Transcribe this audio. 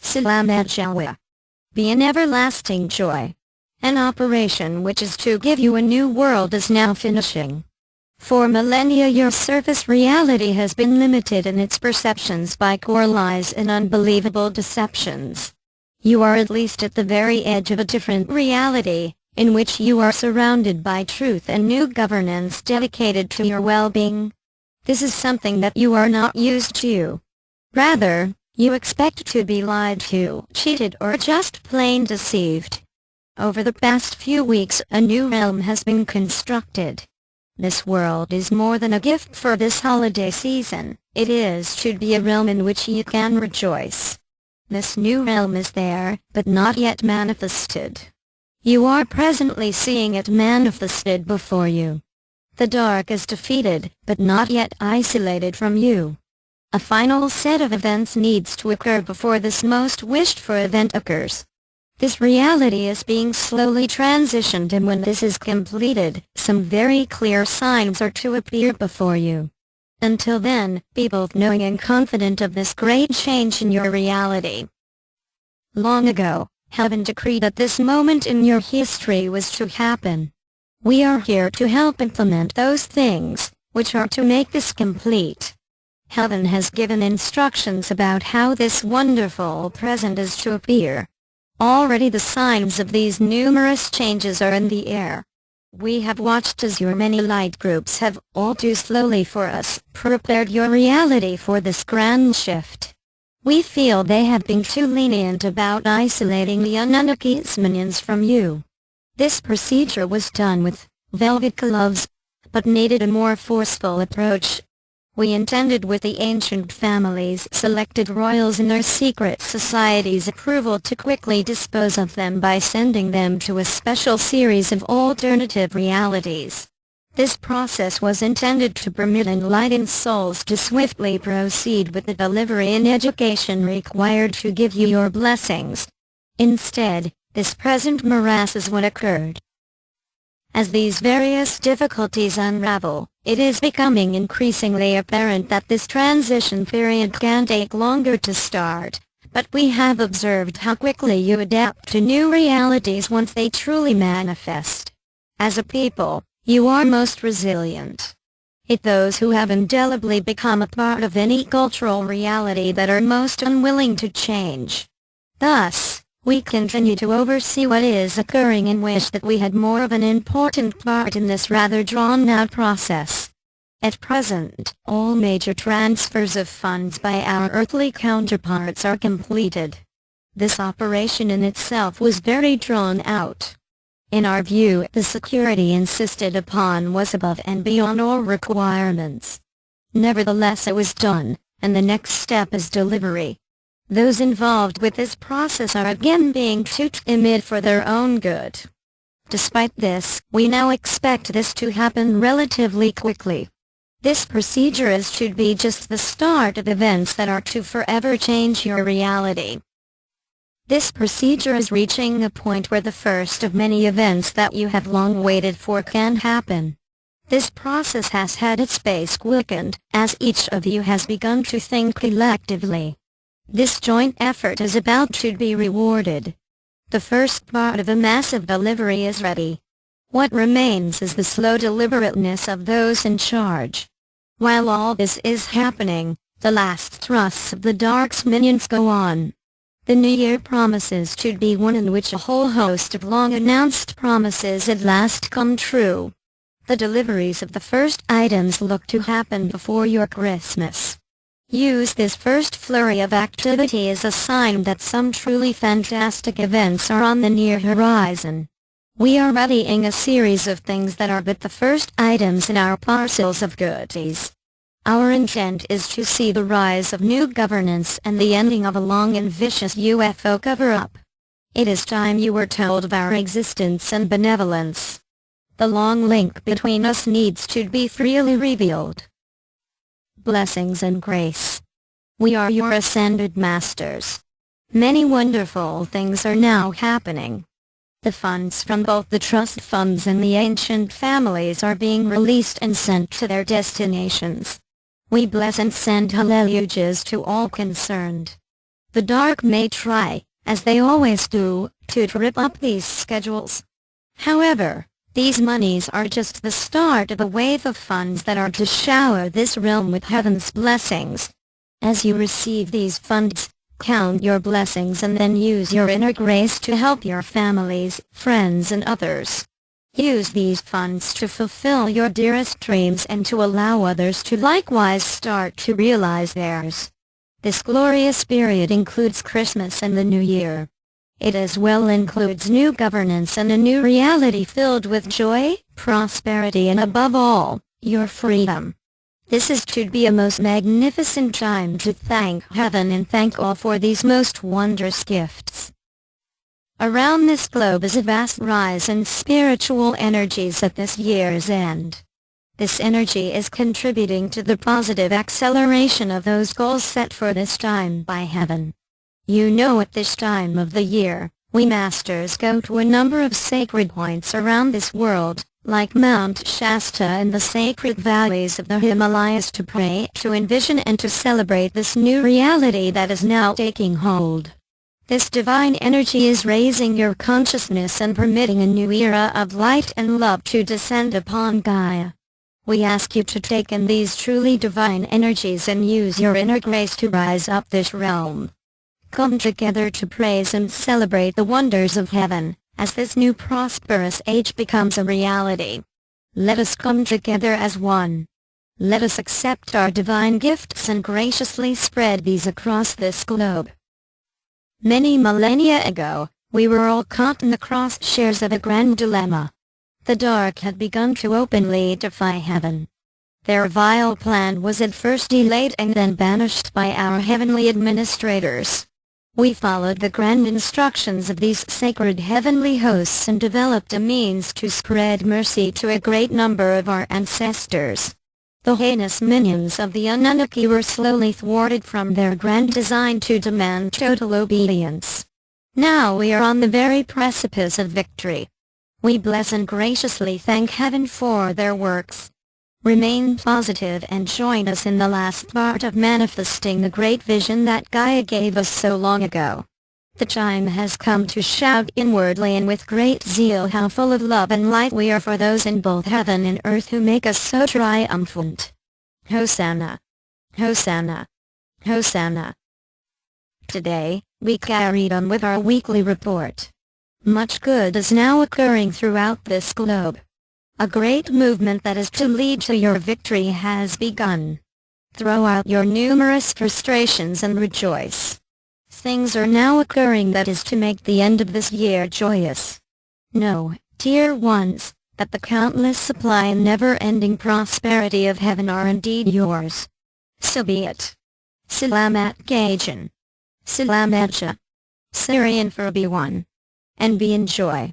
Salamat Jawa. Be an everlasting joy. An operation which is to give you a new world is now finishing. For millennia your surface reality has been limited in its perceptions by core lies and unbelievable deceptions. You are at least at the very edge of a different reality, in which you are surrounded by truth and new governance dedicated to your well-being. This is something that you are not used to. Rather, you expect to be lied to, cheated, or just plain deceived. Over the past few weeks, a new realm has been constructed. This world is more than a gift for this holiday season. It should be a realm in which you can rejoice. This new realm is there, but not yet manifested. You are presently seeing it manifested before you. The dark is defeated, but not yet isolated from you. A final set of events needs to occur before this most wished-for event occurs. This reality is being slowly transitioned, and when this is completed, some very clear signs are to appear before you. Until then, be both knowing and confident of this great change in your reality. Long ago, heaven decreed that this moment in your history was to happen. We are here to help implement those things, which are to make this complete. Heaven has given instructions about how this wonderful present is to appear. Already the signs of these numerous changes are in the air. We have watched as your many light groups have, all too slowly for us, prepared your reality for this grand shift. We feel they have been too lenient about isolating the Anunnaki's minions from you. This procedure was done with velvet gloves, but needed a more forceful approach. We intended with the ancient families selected royals in their secret societies' approval to quickly dispose of them by sending them to a special series of alternative realities. This process was intended to permit enlightened souls to swiftly proceed with the delivery and education required to give you your blessings. Instead, this present morass is what occurred. As these various difficulties unravel, it is becoming increasingly apparent that this transition period can take longer to start, but we have observed how quickly you adapt to new realities once they truly manifest. As a people, you are most resilient. It's those who have indelibly become a part of any cultural reality that are most unwilling to change. Thus, we continue to oversee what is occurring and wish that we had more of an important part in this rather drawn-out process. At present, all major transfers of funds by our earthly counterparts are completed. This operation in itself was very drawn out. In our view, the security insisted upon was above and beyond all requirements. Nevertheless, it was done, and the next step is delivery. Those involved with this process are again being too timid for their own good. Despite this, we now expect this to happen relatively quickly. This procedure should be just the start of events that are to forever change your reality. This procedure is reaching a point where the first of many events that you have long waited for can happen. This process has had its pace quickened, as each of you has begun to think collectively. This joint effort is about to be rewarded. The first part of a massive delivery is ready. What remains is the slow deliberateness of those in charge. While all this is happening, the last thrusts of the Dark's minions go on. The new year promises to be one in which a whole host of long-announced promises at last come true. The deliveries of the first items look to happen before your Christmas. Use this first flurry of activity as a sign that some truly fantastic events are on the near horizon. We are readying a series of things that are but the first items in our parcels of goodies. Our intent is to see the rise of new governance and the ending of a long and vicious UFO cover-up. It is time you were told of our existence and benevolence. The long link between us needs to be freely revealed. Blessings and grace. We are your ascended masters. Many wonderful things are now happening. The funds from both the trust funds and the ancient families are being released and sent to their destinations. We bless and send hallelujahs to all concerned. The dark may try, as they always do, to trip up these schedules. However, these monies are just the start of a wave of funds that are to shower this realm with heaven's blessings. As you receive these funds, count your blessings and then use your inner grace to help your families, friends and others. Use these funds to fulfill your dearest dreams and to allow others to likewise start to realize theirs. This glorious period includes Christmas and the New Year. It as well includes new governance and a new reality filled with joy, prosperity and above all, your freedom. This is to be a most magnificent time to thank heaven and thank all for these most wondrous gifts. Around this globe is a vast rise in spiritual energies at this year's end. This energy is contributing to the positive acceleration of those goals set for this time by heaven. You know, at this time of the year, we masters go to a number of sacred points around this world, like Mount Shasta and the sacred valleys of the Himalayas, to pray, to envision and to celebrate this new reality that is now taking hold. This divine energy is raising your consciousness and permitting a new era of light and love to descend upon Gaia. We ask you to take in these truly divine energies and use your inner grace to rise up this realm. Come together to praise and celebrate the wonders of heaven, as this new prosperous age becomes a reality. Let us come together as one. Let us accept our divine gifts and graciously spread these across this globe. Many millennia ago, we were all caught in the crosshairs of a grand dilemma. The dark had begun to openly defy heaven. Their vile plan was at first delayed and then banished by our heavenly administrators. We followed the grand instructions of these sacred heavenly hosts and developed a means to spread mercy to a great number of our ancestors. The heinous minions of the Anunnaki were slowly thwarted from their grand design to demand total obedience. Now we are on the very precipice of victory. We bless and graciously thank heaven for their works. Remain positive and join us in the last part of manifesting the great vision that Gaia gave us so long ago. The time has come to shout inwardly and with great zeal how full of love and light we are for those in both heaven and earth who make us so triumphant. Hosanna! Hosanna! Hosanna! Today, we carried on with our weekly report. Much good is now occurring throughout this globe. A great movement that is to lead to your victory has begun. Throw out your numerous frustrations and rejoice. Things are now occurring that is to make the end of this year joyous. Know, dear ones, that the countless supply and never-ending prosperity of heaven are indeed yours. So be it. Salamat Gajan. Salamat Ja. Syrian for everyone. And be in joy.